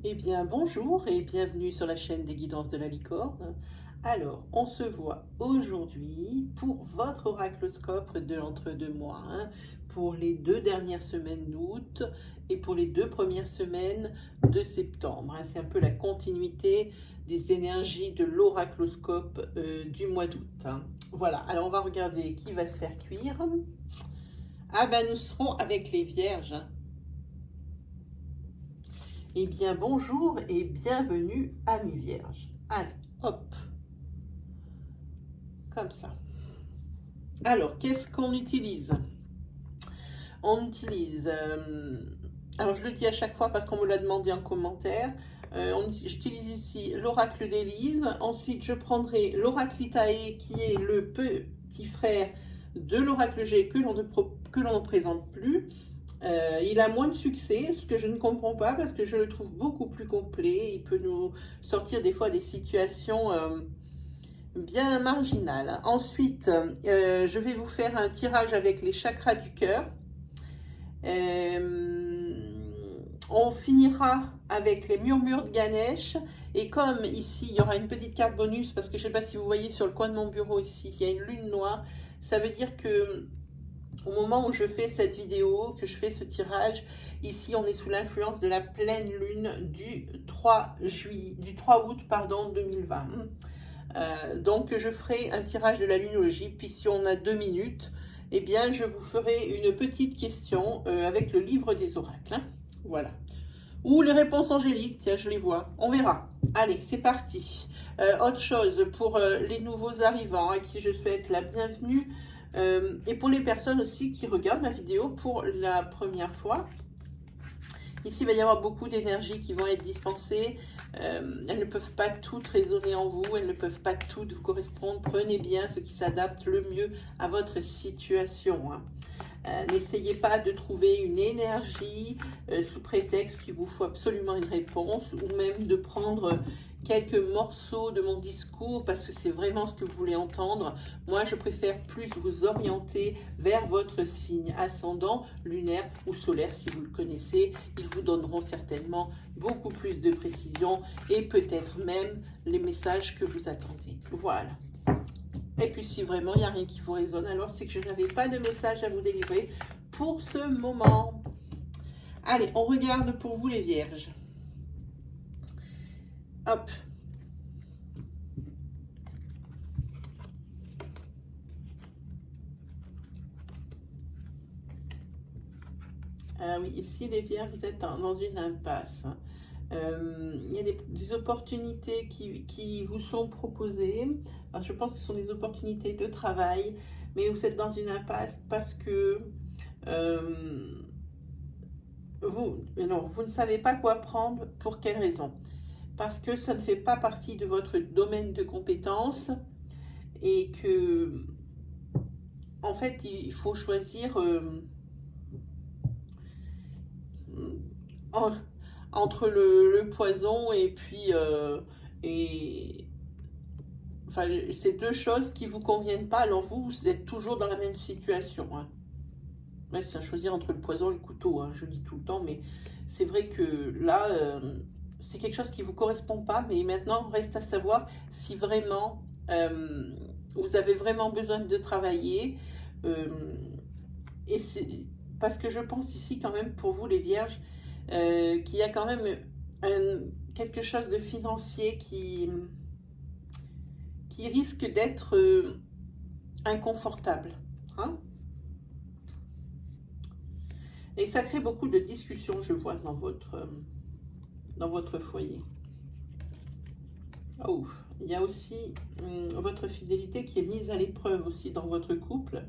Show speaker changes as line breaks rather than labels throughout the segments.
Eh bien, bonjour et bienvenue sur la chaîne des guidances de la licorne. Alors, on se voit aujourd'hui pour votre oracloscope de l'entre-deux-mois, pour les 2 dernières semaines d'août et pour les 2 premières semaines de septembre. C'est un peu la continuité des énergies de l'oracloscope du mois d'août. Voilà, alors on va regarder qui va se faire cuire. Ah ben, nous serons avec les vierges. Eh bien, bonjour et bienvenue, amis vierges. Allez, hop, comme ça. Alors, qu'est-ce qu'on utilise? On utilise, alors je le dis à chaque fois parce qu'on me l'a demandé en commentaire, j'utilise ici l'oracle d'Élise. Ensuite, je prendrai l'oracle Itae qui est le petit frère de l'oracle G que l'on ne présente plus. Il a moins de succès, ce que je ne comprends pas parce que je le trouve beaucoup plus complet. Il peut nous sortir des fois des situations bien marginales. Ensuite, je vais vous faire un tirage avec les chakras du cœur. On finira avec les murmures de Ganesh. Et comme ici, il y aura une petite carte bonus parce que je ne sais pas si vous voyez sur le coin de mon bureau ici, il y a une lune noire. Ça veut dire que au moment où je fais cette vidéo, que je fais ce tirage, ici on est sous l'influence de la pleine lune du 3 août 2020. Donc je ferai un tirage de la lunologie, puis si on a 2 minutes, eh bien je vous ferai une petite question avec le livre des oracles. Voilà. Ou les réponses angéliques, tiens, je les vois. On verra. Allez, c'est parti. Autre chose pour les nouveaux arrivants à qui je souhaite la bienvenue. Et pour les personnes aussi qui regardent la vidéo pour la première fois. Ici, il va y avoir beaucoup d'énergies qui vont être dispensées. Elles ne peuvent pas toutes résonner en vous. Elles ne peuvent pas toutes vous correspondre. Prenez bien ce qui s'adapte le mieux à votre situation. N'essayez pas de trouver une énergie sous prétexte qu'il vous faut absolument une réponse ou même de prendre quelques morceaux de mon discours parce que c'est vraiment ce que vous voulez entendre. Moi, je préfère plus vous orienter vers votre signe ascendant, lunaire ou solaire si vous le connaissez. Ils vous donneront certainement beaucoup plus de précision et peut-être même les messages que vous attendez. Voilà. Et puis si vraiment il n'y a rien qui vous résonne, alors c'est que je n'avais pas de message à vous délivrer pour ce moment. Allez, on regarde pour vous les vierges. Hop. Ah oui, ici les vierges, vous êtes dans une impasse. Il y a des opportunités qui vous sont proposées. Alors, je pense que ce sont des opportunités de travail, mais vous êtes dans une impasse parce que vous ne savez pas quoi prendre, pour quelle raison? Parce que ça ne fait pas partie de votre domaine de compétences et que, en fait, il faut choisir entre le poison et puis enfin, c'est deux choses qui vous conviennent pas. Alors vous êtes toujours dans la même situation. Ouais, c'est à choisir entre le poison et le couteau. Je dis tout le temps, mais c'est vrai que là, c'est quelque chose qui vous correspond pas. Mais maintenant, reste à savoir si vraiment vous avez vraiment besoin de travailler. Et c'est parce que je pense ici quand même pour vous les vierges qu'il y a quand même quelque chose de financier qui risque d'être inconfortable. Et ça crée beaucoup de discussions, je vois, dans votre foyer. Oh, il y a aussi votre fidélité qui est mise à l'épreuve aussi dans votre couple.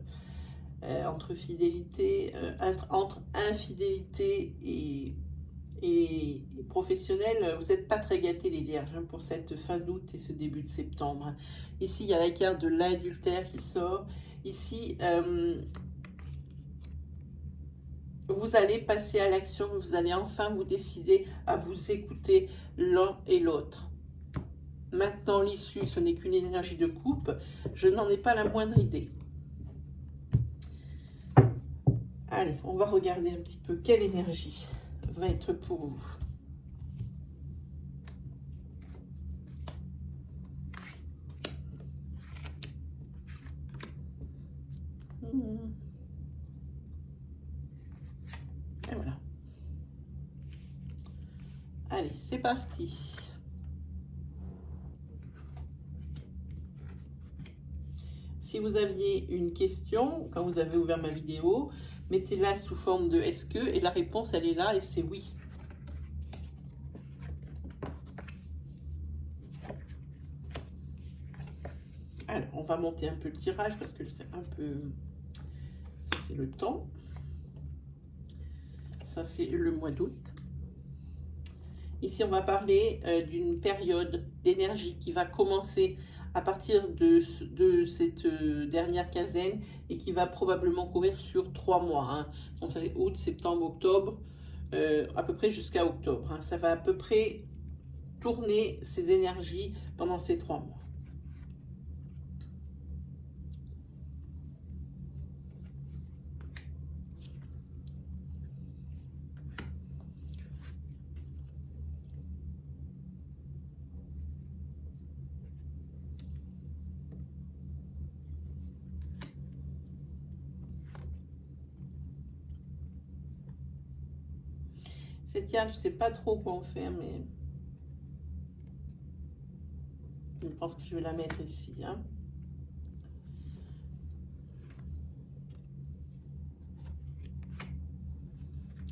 Entre infidélité et professionnel, vous n'êtes pas très gâtés les vierges pour cette fin d'août et ce début de septembre. Ici, il y a la carte de l'adultère qui sort. Ici, vous allez passer à l'action, vous allez enfin vous décider à vous écouter l'un et l'autre. Maintenant, l'issue, ce n'est qu'une énergie de coupe. Je n'en ai pas la moindre idée. Allez, on va regarder un petit peu quelle énergie va être pour vous. Allez, c'est parti. Si vous aviez une question, quand vous avez ouvert ma vidéo, mettez-la sous forme de est-ce que, et la réponse, elle est là, et c'est oui. Alors, on va monter un peu le tirage parce que c'est un peu... Ça, c'est le temps. Ça, c'est le mois d'août. Ici, on va parler d'une période d'énergie qui va commencer à partir de cette dernière quinzaine et qui va probablement courir sur 3 mois. Hein. Donc, c'est août, septembre, octobre, à peu près jusqu'à octobre. Hein. Ça va à peu près tourner ces énergies pendant ces 3 mois. Cette carte, je ne sais pas trop quoi en faire, mais je pense que je vais la mettre ici. Hein.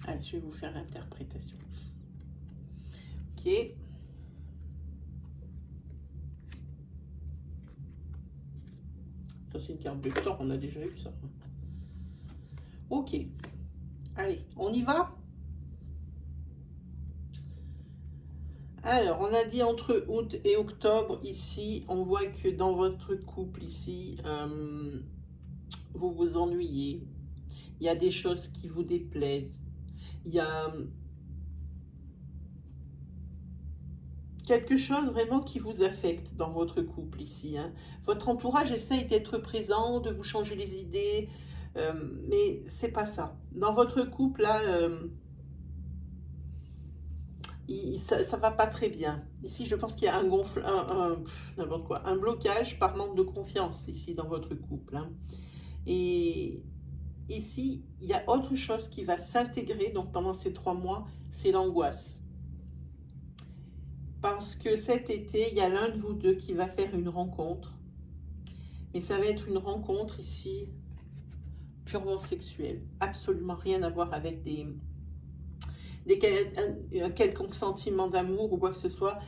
Allez, je vais vous faire l'interprétation. Ok. Ça, c'est une carte de temps, on a déjà eu ça. Ok. Allez, on y va? Alors, on a dit entre août et octobre, ici, on voit que dans votre couple, ici, vous vous ennuyez. Il y a des choses qui vous déplaisent. Il y a quelque chose vraiment qui vous affecte dans votre couple ici. Hein. Votre entourage essaye d'être présent, de vous changer les idées, mais c'est pas ça. Dans votre couple, là... ça va pas très bien. Ici, je pense qu'il y a n'importe quoi, un blocage par manque de confiance ici dans votre couple. Hein. Et ici, il y a autre chose qui va s'intégrer. Donc pendant ces 3 mois, c'est l'angoisse. Parce que cet été, il y a l'un de vous deux qui va faire une rencontre. Mais ça va être une rencontre ici purement sexuelle. Absolument rien à voir avec un quelconque sentiment d'amour ou quoi que ce soit.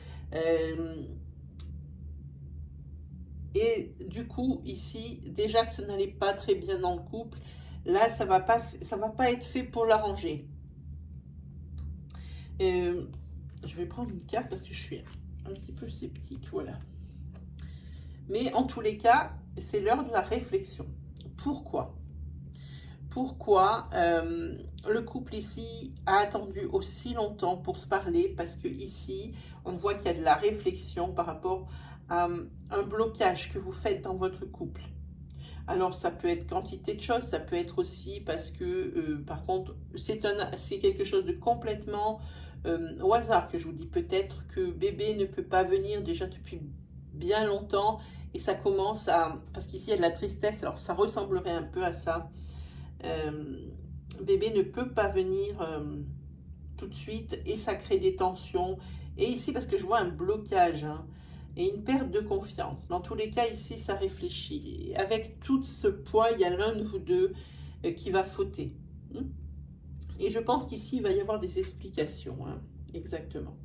Et du coup, ici, déjà que ça n'allait pas très bien dans le couple, là, ça va pas être fait pour l'arranger. Je vais prendre une carte parce que je suis un petit peu sceptique, voilà. Mais en tous les cas, c'est l'heure de la réflexion. Pourquoi ? Pourquoi le couple ici a attendu aussi longtemps pour se parler? Parce que ici, on voit qu'il y a de la réflexion par rapport à un blocage que vous faites dans votre couple. Alors, ça peut être quantité de choses, ça peut être aussi parce que, par contre, c'est quelque chose de complètement au hasard que je vous dis. Peut-être que bébé ne peut pas venir déjà depuis bien longtemps et ça commence à... Parce qu'ici, il y a de la tristesse, alors ça ressemblerait un peu à ça. Bébé ne peut pas venir tout de suite et ça crée des tensions. Et ici, parce que je vois un blocage, hein, et une perte de confiance. Dans tous les cas, ici, ça réfléchit. Et avec tout ce poids, il y a l'un de vous deux qui va fauter. Et je pense qu'ici, il va y avoir des explications. Hein, exactement.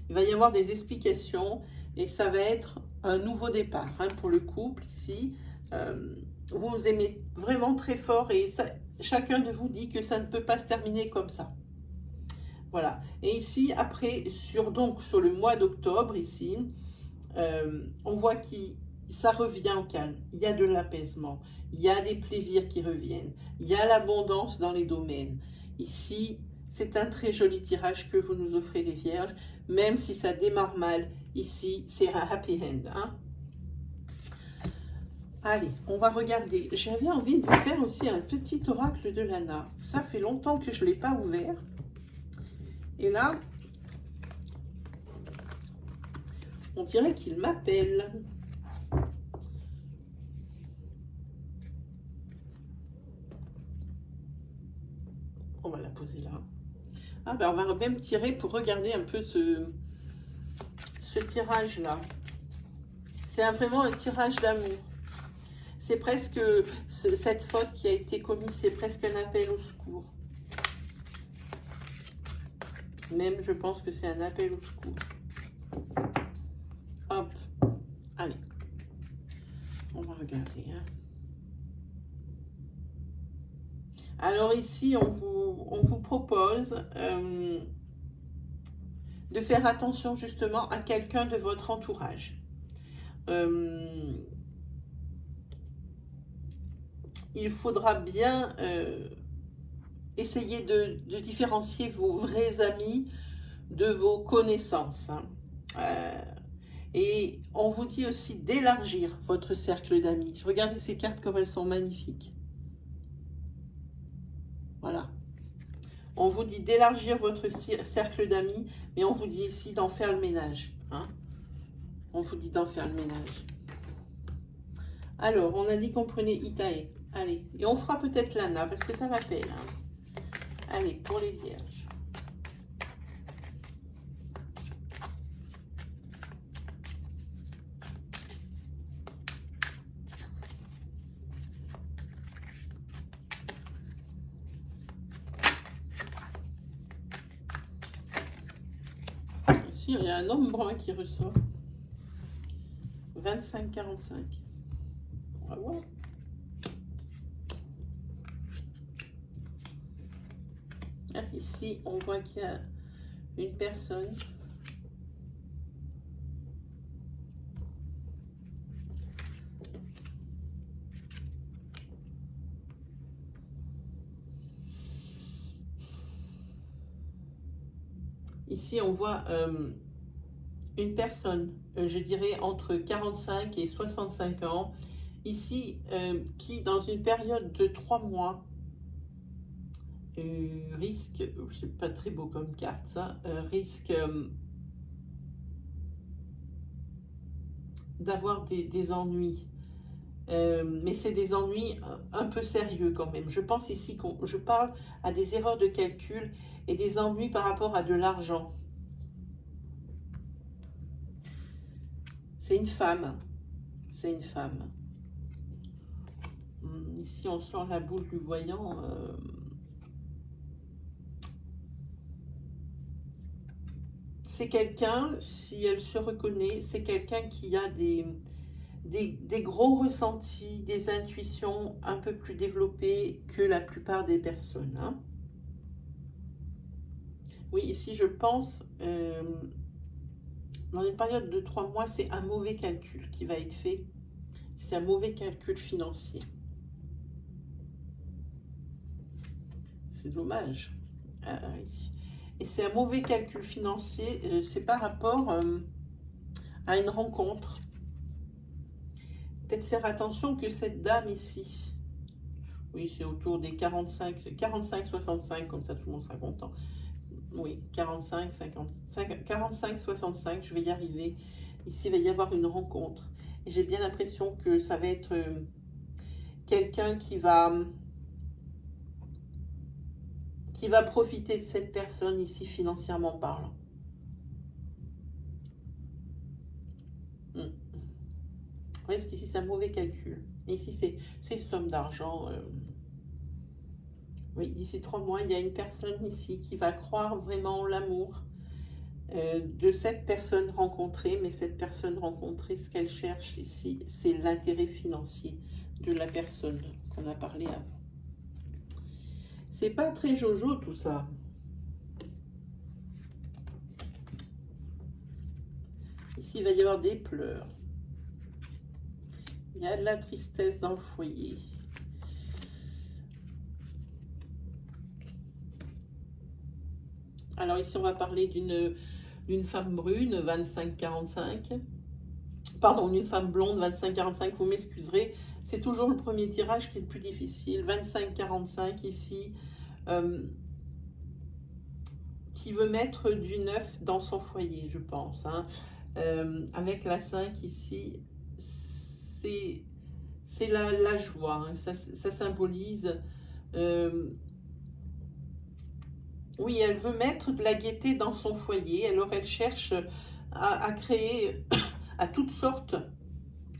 Il va y avoir des explications et ça va être un nouveau départ hein, pour le couple ici. Vous vous aimez vraiment très fort et ça, chacun de vous dit que ça ne peut pas se terminer comme ça. Voilà. Et ici, après, sur le mois d'octobre, ici, on voit que ça revient au calme. Il y a de l'apaisement. Il y a des plaisirs qui reviennent. Il y a l'abondance dans les domaines. Ici, c'est un très joli tirage que vous nous offrez les Vierges. Même si ça démarre mal, ici, c'est un happy end. Hein? Allez, on va regarder. J'avais envie de faire aussi un petit oracle de Lana. Ça fait longtemps que je ne l'ai pas ouvert. Et là, on dirait qu'il m'appelle. On va la poser là. Ah, ben, on va même tirer pour regarder un peu ce tirage-là. C'est vraiment un tirage d'amour. C'est presque cette faute qui a été commise, c'est presque un appel au secours. Même, je pense que c'est un appel au secours. Hop, allez, on va regarder. Hein. Alors ici, on vous propose de faire attention justement à quelqu'un de votre entourage. Il faudra bien essayer de différencier vos vrais amis de vos connaissances. Hein. Et on vous dit aussi d'élargir votre cercle d'amis. Regardez ces cartes comme elles sont magnifiques. Voilà. On vous dit d'élargir votre cercle d'amis, mais on vous dit ici d'en faire le ménage. Hein. On vous dit d'en faire le ménage. Alors, on a dit qu'on prenait Itae. Allez, et on fera peut-être l'Anna, parce que ça m'appelle. Hein. Allez, pour les vierges. Ici, il y a un homme brun qui ressort. 25-45. On va voir. Ici, on voit qu'il y a une personne. Ici, on voit une personne, je dirais, entre 45 et 65 ans. Ici, qui, dans une période de 3 mois, risque, c'est pas très beau comme carte ça, risque d'avoir des ennuis. Mais c'est des ennuis un peu sérieux quand même. Je pense ici je parle à des erreurs de calcul et des ennuis par rapport à de l'argent. C'est une femme. C'est une femme. Ici, on sort la boule du voyant. C'est quelqu'un, si elle se reconnaît, c'est quelqu'un qui a des gros ressentis, des intuitions un peu plus développées que la plupart des personnes. Hein. Oui, ici, je pense, dans une période de 3 mois, c'est un mauvais calcul qui va être fait. C'est un mauvais calcul financier. C'est dommage. Et c'est un mauvais calcul financier, c'est par rapport à une rencontre. Peut-être faire attention que cette dame ici, oui, c'est autour des 45-65, comme ça tout le monde sera content. Oui, 45-65, je vais y arriver. Ici, il va y avoir une rencontre. Et j'ai bien l'impression que ça va être quelqu'un qui va profiter de cette personne ici, financièrement parlant. Parce qu'ici, c'est un mauvais calcul. Et ici, c'est une somme d'argent. Oui, d'ici 3 mois, il y a une personne ici qui va croire vraiment en l'amour de cette personne rencontrée. Mais cette personne rencontrée, ce qu'elle cherche ici, c'est l'intérêt financier de la personne qu'on a parlé avant. C'est pas très jojo tout ça. Ici, il va y avoir des pleurs. Il y a de la tristesse dans le foyer. Alors ici, on va parler d'une femme brune, 25-45. Pardon, d'une femme blonde, 25-45, vous m'excuserez. C'est toujours le premier tirage qui est le plus difficile. 25-45 ici, qui veut mettre du neuf dans son foyer, je pense. Hein. Avec la 5 ici, c'est la joie. Hein. Ça symbolise Oui, elle veut mettre de la gaieté dans son foyer. Alors, elle cherche à créer à toutes sortes,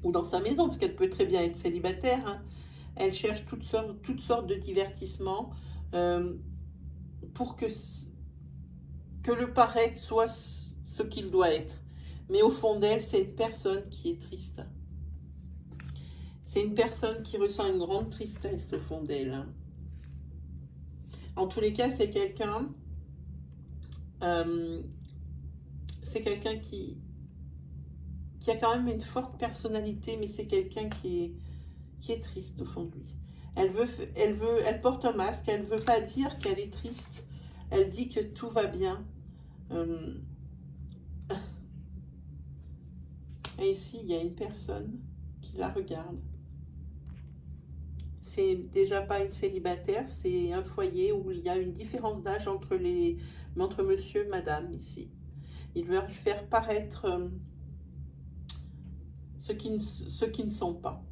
ou dans sa maison, parce qu'elle peut très bien être célibataire, hein. Elle cherche toutes sortes de divertissements euh, pour que le paraître soit ce qu'il doit être. Mais au fond d'elle, c'est une personne qui est triste. C'est une personne qui ressent une grande tristesse au fond d'elle, hein. En tous les cas, c'est quelqu'un euh, qui a quand même une forte personnalité, mais c'est quelqu'un qui est triste au fond de lui. Elle porte un masque, elle ne veut pas dire qu'elle est triste, elle dit que tout va bien. Et ici, il y a une personne qui la regarde. C'est déjà pas une célibataire, c'est un foyer où il y a une différence d'âge entre monsieur et madame ici. Ils veulent faire paraître ceux qui ne sont pas.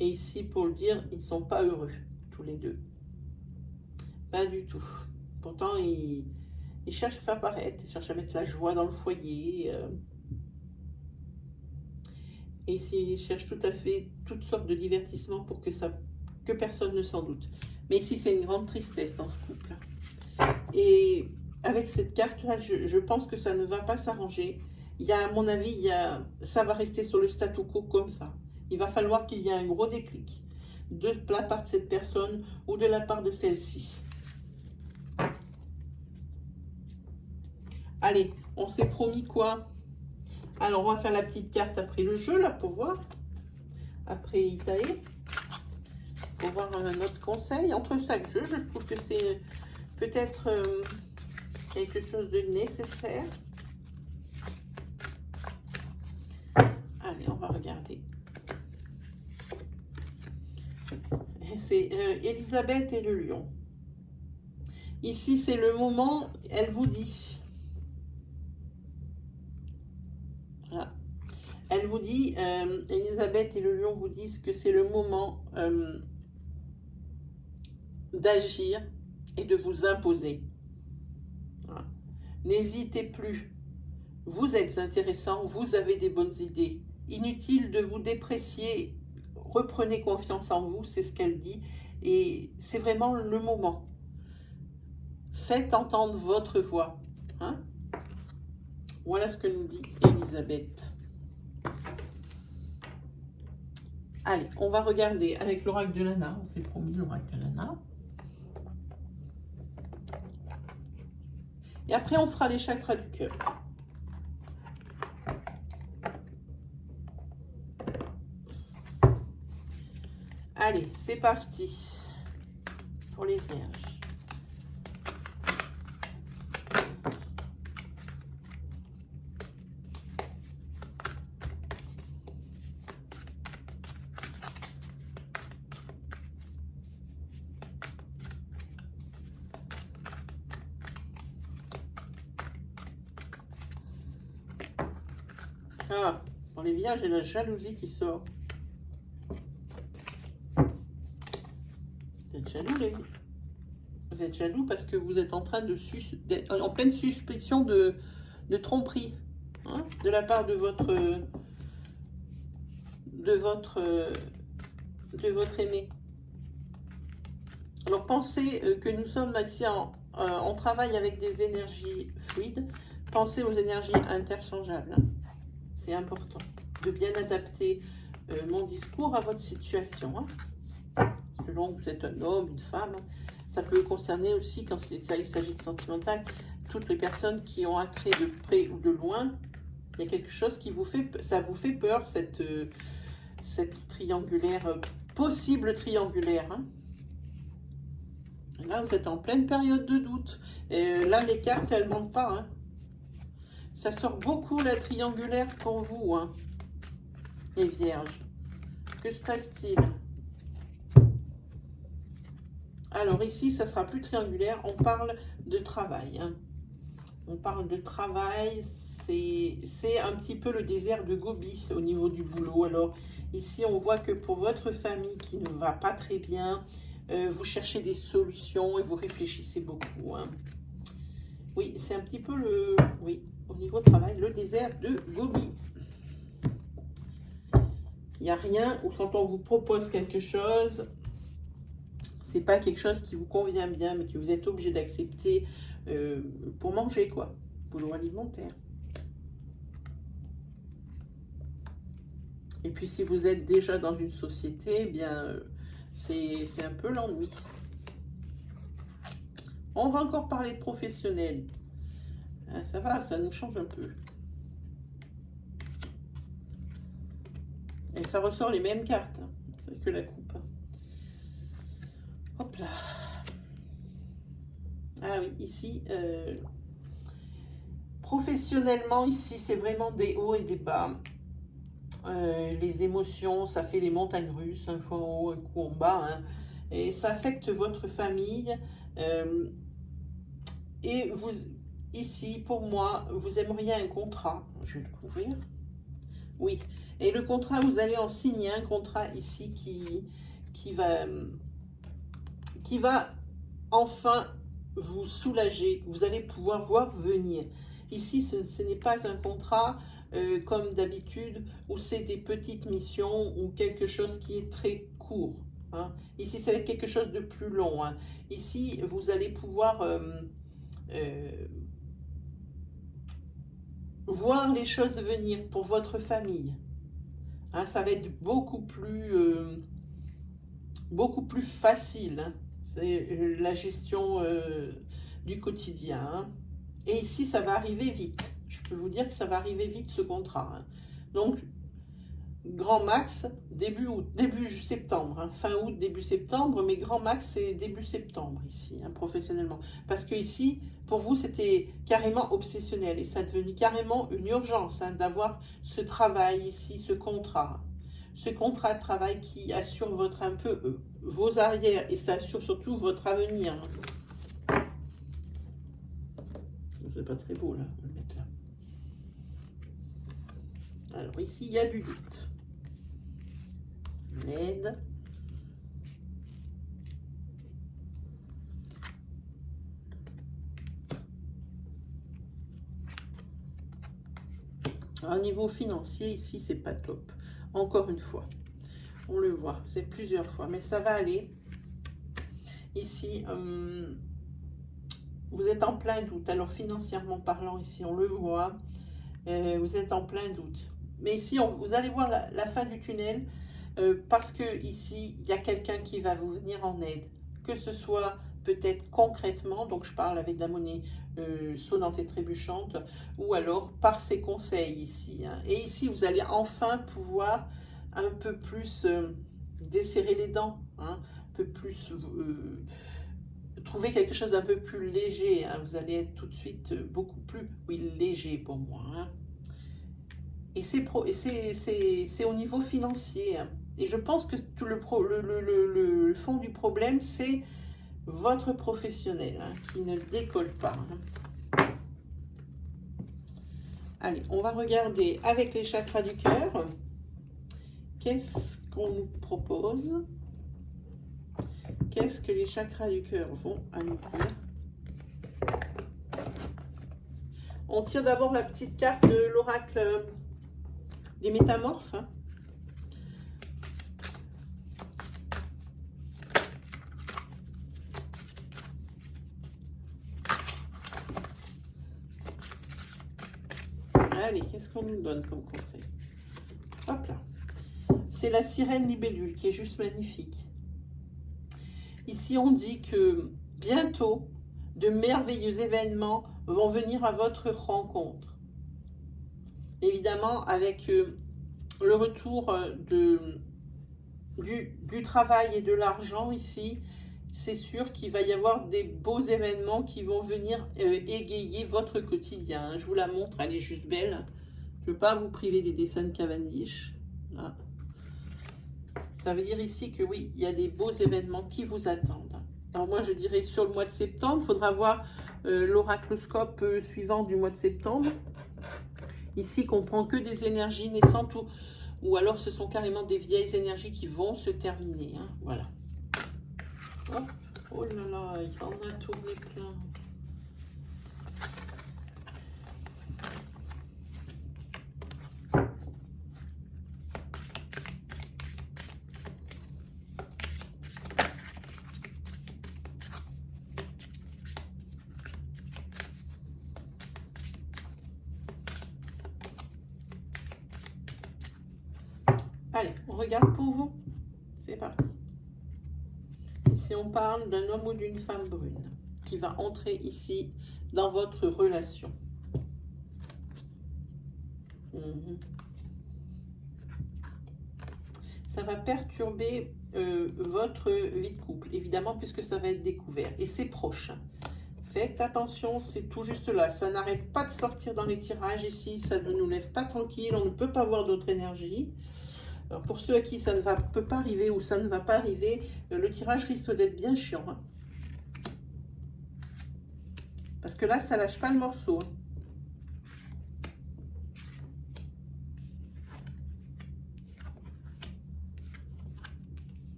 Et ici, pour le dire, ils ne sont pas heureux, tous les deux. Pas du tout. Pourtant, ils cherchent à faire paraître, ils cherchent à mettre la joie dans le foyer. Et ici, ils cherchent tout à fait toutes sortes de divertissements pour que personne ne s'en doute. Mais ici, c'est une grande tristesse dans ce couple. Et avec cette carte-là, je pense que ça ne va pas s'arranger. Il y a, à mon avis, ça va rester sur le statu quo comme ça. Il va falloir qu'il y ait un gros déclic de la part de cette personne ou de la part de celle-ci. Allez, on s'est promis quoi? Alors, on va faire la petite carte après le jeu, là, pour voir. Après Itae. Pour voir un autre conseil. Entre chaque jeu, je trouve que c'est peut-être quelque chose de nécessaire. Allez, on va regarder. C'est Elisabeth et le lion. Ici, c'est le moment, elle vous dit. Voilà. Elle vous dit, Elisabeth et le lion vous disent que c'est le moment d'agir et de vous imposer. Voilà. N'hésitez plus. Vous êtes intéressant, vous avez des bonnes idées. Inutile de vous déprécier. Reprenez confiance en vous, c'est ce qu'elle dit. Et c'est vraiment le moment. Faites entendre votre voix. Hein? Voilà ce que nous dit Elisabeth. Allez, on va regarder avec l'oracle de Lana. On s'est promis l'oracle de Lana. Et après, on fera les chakras du cœur. Allez, c'est parti pour les vierges. Ah, pour les vierges, j'ai la jalousie qui sort. Vous êtes jaloux, vous êtes jaloux parce que vous êtes en train d'être en pleine suspicion de tromperie, hein, de la part de votre aimé. Alors pensez que nous sommes ici on travaille avec des énergies fluides. Pensez aux énergies interchangeables, hein. C'est important de bien adapter mon discours à votre situation, hein. Selon que vous êtes un homme, une femme, ça peut concerner aussi, quand il s'agit de sentimental, toutes les personnes qui ont attrait de près ou de loin. Il y a quelque chose qui ça vous fait peur, cette triangulaire, possible triangulaire, hein. Là, vous êtes en pleine période de doute. Et là, les cartes, elles ne mentent pas, hein. Ça sort beaucoup, la triangulaire, pour vous, hein, les vierges. Que se passe-t-il? Alors ici, ça sera plus triangulaire. On parle de travail, hein. On parle de travail. C'est un petit peu le désert de Gobi au niveau du boulot. Alors ici, on voit que pour votre famille qui ne va pas très bien, vous cherchez des solutions et vous réfléchissez beaucoup. Hein. Oui, c'est un petit peu le... Oui, au niveau travail, le désert de Gobi. Il n'y a rien où quand on vous propose quelque chose, c'est pas quelque chose qui vous convient bien, mais que vous êtes obligé d'accepter pour manger, quoi. Boulot alimentaire. Et puis, si vous êtes déjà dans une société, eh bien, c'est un peu l'ennui. On va encore parler de professionnels. Ah, ça va, ça nous change un peu. Et ça ressort les mêmes cartes. Hein. C'est que la coupe. Hop là. Ah oui, ici, professionnellement, ici, c'est vraiment des hauts et des bas. Les émotions, ça fait les montagnes russes, un coup en haut, un coup en bas. Hein. Et ça affecte votre famille. Et vous, ici, pour moi, vous aimeriez un contrat. Je vais le couvrir. Oui. Et le contrat, vous allez en signer un contrat ici qui va enfin vous soulager. Vous allez pouvoir voir venir. Ici, ce n'est pas un contrat comme d'habitude où c'est des petites missions ou quelque chose qui est très court. Hein. Ici, ça va être quelque chose de plus long. Hein. Ici, vous allez pouvoir voir les choses venir pour votre famille. Hein, ça va être beaucoup plus facile. Hein. C'est la gestion du quotidien. Hein. Et ici, ça va arriver vite. Je peux vous dire que ça va arriver vite, ce contrat. Hein. Donc, grand max, début août, début septembre. Hein. Fin août, début septembre. Mais grand max, c'est début septembre ici, hein, professionnellement. Parce que ici, pour vous, c'était carrément obsessionnel. Et ça est devenu carrément une urgence hein, d'avoir ce travail ici, ce contrat. Ce contrat de travail qui assure vos arrières et ça assure surtout votre avenir. C'est pas très beau là, je vais le mettre là. Alors ici, il y a du doute. L'aide. Au niveau financier, ici, c'est pas top. Encore une fois, on le voit, c'est plusieurs fois, mais ça va aller. Ici, vous êtes en plein doute. Alors, financièrement parlant, ici, on le voit, vous êtes en plein doute. Mais ici, vous allez voir la fin du tunnel, parce que ici, il y a quelqu'un qui va vous venir en aide. Que ce soit peut-être concrètement, donc je parle avec la monnaie sonnante et trébuchante, ou alors par ses conseils ici. Hein. Et ici, vous allez enfin pouvoir un peu plus desserrer les dents, hein, un peu plus trouver quelque chose d'un peu plus léger. Hein. Vous allez être tout de suite beaucoup plus, oui, léger pour moi. Hein. Et c'est au niveau financier. Hein. Et je pense que tout le fond du problème, c'est votre professionnel hein, qui ne décolle pas. Hein. Allez, on va regarder avec les chakras du cœur. Qu'est-ce qu'on nous propose? Qu'est-ce que les chakras du cœur vont à nous dire? On tire d'abord la petite carte de l'oracle des métamorphes. Hein. Allez, qu'est-ce qu'on nous donne comme conseil? Hop là. C'est la sirène libellule qui est juste magnifique. Ici, on dit que bientôt, de merveilleux événements vont venir à votre rencontre. Évidemment, avec le retour du travail et de l'argent ici, c'est sûr qu'il va y avoir des beaux événements qui vont venir égayer votre quotidien. Je vous la montre, elle est juste belle. Je ne veux pas vous priver des dessins de Cavendish. Là. Ça veut dire ici que oui, il y a des beaux événements qui vous attendent. Alors moi, je dirais sur le mois de septembre, il faudra voir l'oracloscope suivant du mois de septembre. Ici, qu'on prend que des énergies naissantes ou alors ce sont carrément des vieilles énergies qui vont se terminer. Hein, voilà. Hop. Oh là là, il en a tourné plein. Allez, on regarde pour vous. C'est parti. Ici, on parle d'un homme ou d'une femme brune qui va entrer ici dans votre relation. Ça va perturber votre vie de couple, évidemment, puisque ça va être découvert. Et c'est proche. Faites attention, c'est tout juste là. Ça n'arrête pas de sortir dans les tirages ici. Ça ne nous laisse pas tranquille. On ne peut pas voir d'autre énergie. Alors pour ceux à qui ça ne peut pas arriver ou ça ne va pas arriver, le tirage risque d'être bien chiant. Hein. Parce que là, ça lâche pas le morceau. Hein.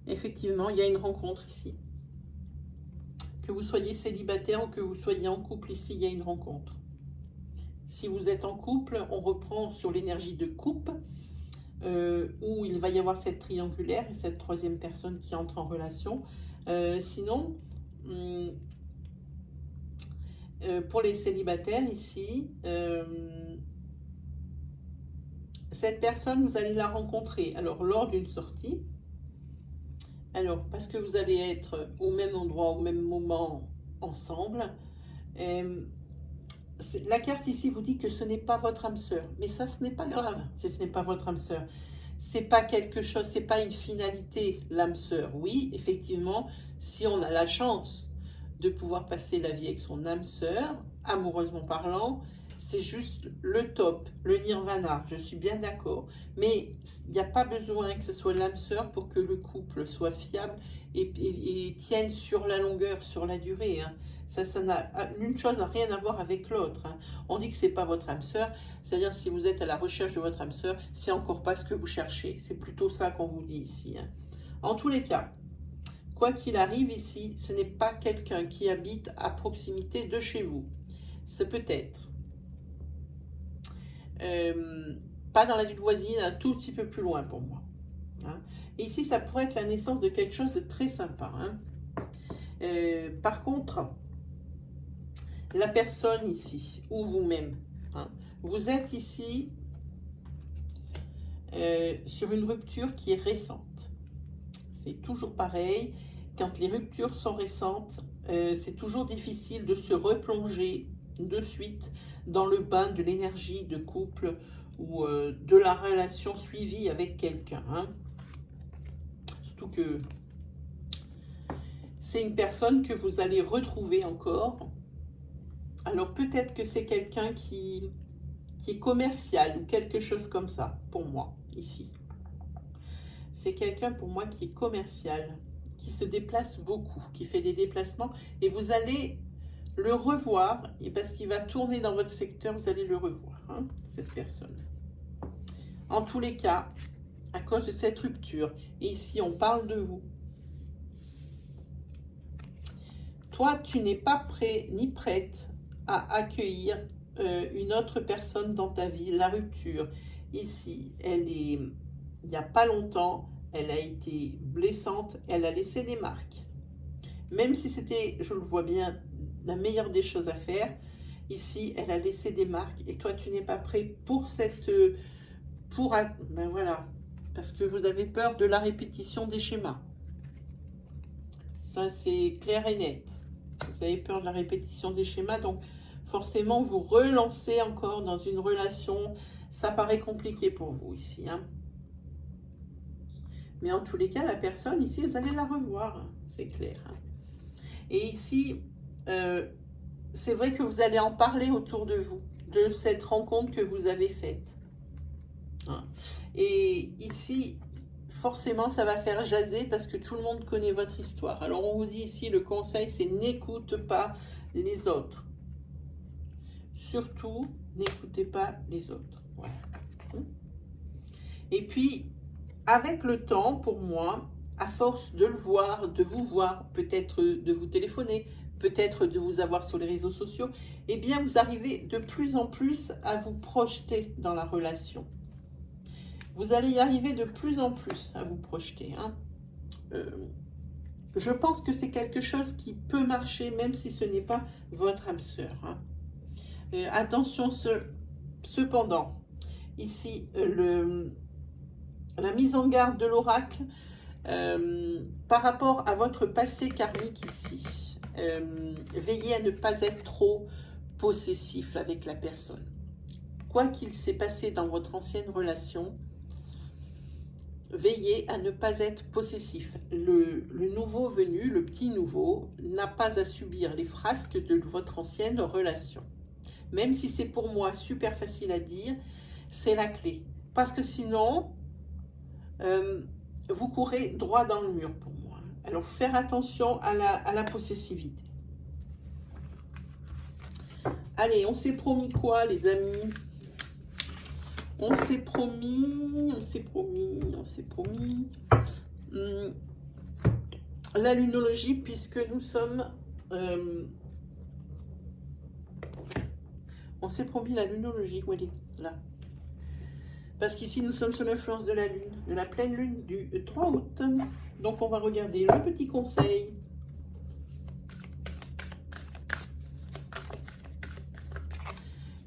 Effectivement, il y a une rencontre ici. Que vous soyez célibataire ou que vous soyez en couple, ici, il y a une rencontre. Si vous êtes en couple, on reprend sur l'énergie de couple, où il va y avoir cette triangulaire et cette troisième personne qui entre en relation. Sinon, pour les célibataires ici, cette personne, vous allez la rencontrer alors lors d'une sortie. Alors, parce que vous allez être au même endroit, au même moment, ensemble. La carte ici vous dit que ce n'est pas votre âme sœur. Mais ça, ce n'est pas grave si ce n'est pas votre âme sœur. C'est pas quelque chose, c'est pas une finalité, l'âme sœur. Oui, effectivement, si on a la chance de pouvoir passer la vie avec son âme sœur, amoureusement parlant, c'est juste le top, le nirvana, je suis bien d'accord. Mais il n'y a pas besoin que ce soit l'âme sœur pour que le couple soit fiable et tienne sur la longueur, sur la durée. Hein. Ça n'a, une chose n'a rien à voir avec l'autre. Hein. On dit que ce n'est pas votre âme sœur, c'est-à-dire si vous êtes à la recherche de votre âme sœur, c'est encore pas ce que vous cherchez. C'est plutôt ça qu'on vous dit ici. Hein. En tous les cas, quoi qu'il arrive ici, ce n'est pas quelqu'un qui habite à proximité de chez vous. C'est peut-être pas dans la ville voisine, un tout petit peu plus loin pour moi. Hein. Et ici, ça pourrait être la naissance de quelque chose de très sympa. Hein. Par contre, la personne ici, ou vous-même, hein, vous êtes ici sur une rupture qui est récente. C'est toujours pareil, quand les ruptures sont récentes, c'est toujours difficile de se replonger de suite dans le bain de l'énergie de couple ou de la relation suivie avec quelqu'un. Hein. Surtout que c'est une personne que vous allez retrouver encore. Alors peut-être que c'est quelqu'un qui est commercial ou quelque chose comme ça, pour moi, ici. C'est quelqu'un pour moi qui est commercial, qui se déplace beaucoup, qui fait des déplacements, et vous allez le revoir, et parce qu'il va tourner dans votre secteur, vous allez le revoir, hein, cette personne. En tous les cas, à cause de cette rupture, et ici on parle de vous, toi tu n'es pas prêt ni prête à accueillir une autre personne dans ta vie. La rupture, ici, elle est, il n'y a pas longtemps, elle a été blessante, elle a laissé des marques. Même si c'était, je le vois bien, la meilleure des choses à faire, ici, elle a laissé des marques et toi, tu n'es pas prêt pour cette... ben voilà, parce que vous avez peur de la répétition des schémas. Ça, c'est clair et net. Vous avez peur de la répétition des schémas, donc forcément, vous relancez encore dans une relation. Ça paraît compliqué pour vous ici. Hein. Mais en tous les cas, la personne ici, vous allez la revoir. Hein, c'est clair. Hein. Et ici, c'est vrai que vous allez en parler autour de vous, de cette rencontre que vous avez faite. Hein. Et ici, forcément, ça va faire jaser parce que tout le monde connaît votre histoire. Alors, on vous dit ici, le conseil, c'est n'écoute pas les autres. Surtout, n'écoutez pas les autres. Voilà. Et puis, avec le temps, pour moi, à force de le voir, de vous voir, peut-être de vous téléphoner, peut-être de vous avoir sur les réseaux sociaux, eh bien, vous arrivez de plus en plus à vous projeter dans la relation. Vous allez y arriver de plus en plus à vous projeter. Hein. Je pense que c'est quelque chose qui peut marcher, même si ce n'est pas votre âme sœur. Hein. Attention, cependant, ici, la mise en garde de l'oracle, par rapport à votre passé karmique ici, veillez à ne pas être trop possessif avec la personne. Quoi qu'il s'est passé dans votre ancienne relation, veillez à ne pas être possessif. Le nouveau venu, le petit nouveau, n'a pas à subir les frasques de votre ancienne relation. Même si c'est pour moi super facile à dire, c'est la clé. Parce que sinon, vous courez droit dans le mur pour moi. Alors, faire attention à la possessivité. Allez, on s'est promis quoi, les amis? On s'est promis. La lunologie, puisque nous sommes... on s'est promis la lunologie, où elle est? Là. Parce qu'ici, nous sommes sous l'influence de la lune, de la pleine lune du 3 août. Donc, on va regarder le petit conseil.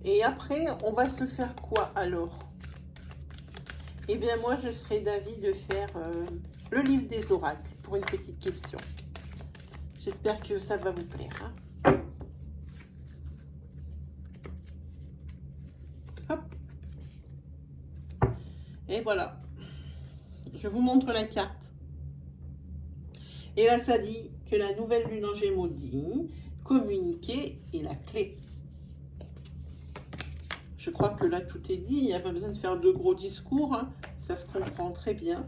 Et après, on va se faire quoi alors? Eh bien, moi, je serais d'avis de faire le livre des oracles pour une petite question. J'espère que ça va vous plaire. Hein. Hop. Et voilà. Je vous montre la carte. Et là, ça dit que la nouvelle lune en Gémeaux dit communiquer est la clé. Je crois que là, tout est dit. Il n'y a pas besoin de faire de gros discours. Hein. Ça se comprend très bien.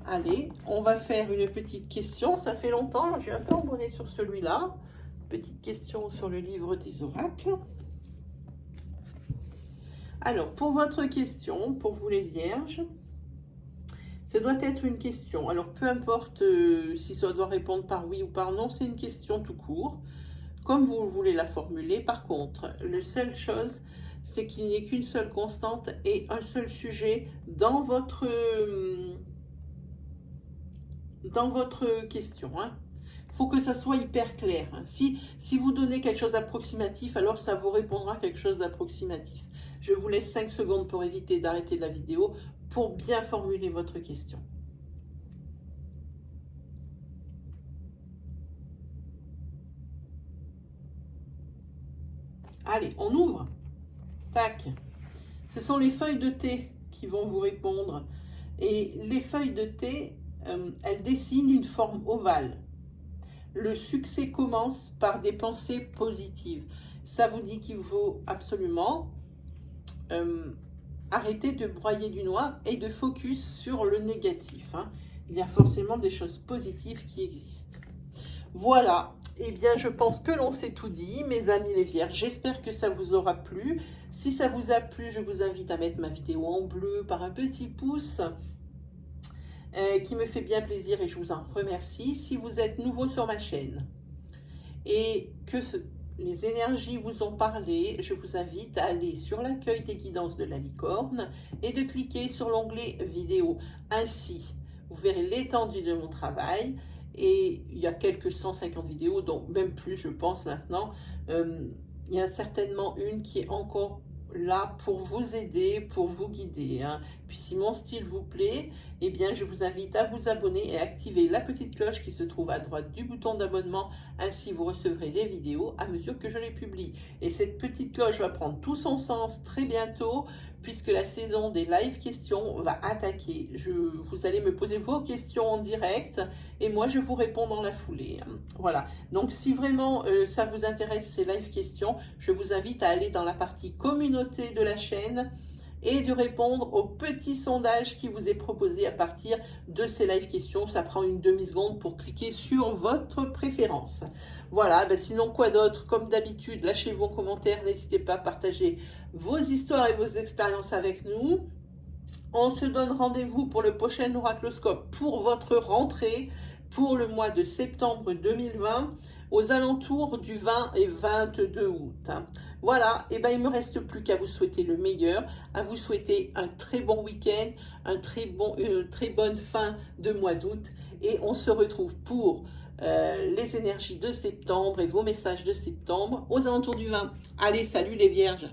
Allez, on va faire une petite question. Ça fait longtemps. J'ai un peu abonné sur celui-là. Petite question sur le livre des oracles. Alors, pour votre question, pour vous les vierges, ça doit être une question. Alors, peu importe si ça doit répondre par oui ou par non, c'est une question tout court. Comme vous voulez la formuler. Par contre, la seule chose, c'est qu'il n'y ait qu'une seule constante et un seul sujet dans votre question. Hein. Faut que ça soit hyper clair. Hein. Si vous donnez quelque chose d'approximatif, alors ça vous répondra quelque chose d'approximatif. Je vous laisse 5 secondes pour éviter d'arrêter la vidéo pour bien formuler votre question. Allez, on ouvre. Tac. Ce sont les feuilles de thé qui vont vous répondre. Et les feuilles de thé, elles dessinent une forme ovale. Le succès commence par des pensées positives. Ça vous dit qu'il faut absolument arrêter de broyer du noir et de focus sur le négatif. Hein. Il y a forcément des choses positives qui existent. Voilà. Eh bien, je pense que l'on s'est tout dit, mes amis les vierges. J'espère que ça vous aura plu. Si ça vous a plu, je vous invite à mettre ma vidéo en bleu par un petit pouce qui me fait bien plaisir et je vous en remercie. Si vous êtes nouveau sur ma chaîne et que les énergies vous ont parlé, je vous invite à aller sur l'accueil des guidances de la licorne et de cliquer sur l'onglet vidéo. Ainsi, vous verrez l'étendue de mon travail. Et il y a quelques 150 vidéos, donc même plus je pense maintenant. Il y a certainement une qui est encore là pour vous aider, pour vous guider. Hein. Puis si mon style vous plaît, eh bien je vous invite à vous abonner et activer la petite cloche qui se trouve à droite du bouton d'abonnement. Ainsi vous recevrez les vidéos à mesure que je les publie. Et cette petite cloche va prendre tout son sens très bientôt, puisque la saison des live questions va attaquer. Vous allez me poser vos questions en direct et moi je vous réponds dans la foulée. Voilà, donc si vraiment ça vous intéresse ces live questions, je vous invite à aller dans la partie communauté de la chaîne et de répondre au petit sondage qui vous est proposé à partir de ces live questions. Ça prend une demi-seconde pour cliquer sur votre préférence. Voilà, ben sinon quoi d'autre? Comme d'habitude, lâchez vos commentaires, n'hésitez pas à partager vos histoires et vos expériences avec nous. On se donne rendez-vous pour le prochain Oracloscope pour votre rentrée pour le mois de septembre 2020 aux alentours du 20 et 22 août. Voilà, et ben il ne me reste plus qu'à vous souhaiter le meilleur, à vous souhaiter un très bon week-end, une très bonne fin de mois d'août et on se retrouve pour les énergies de septembre et vos messages de septembre aux alentours du 20. Allez, salut les vierges!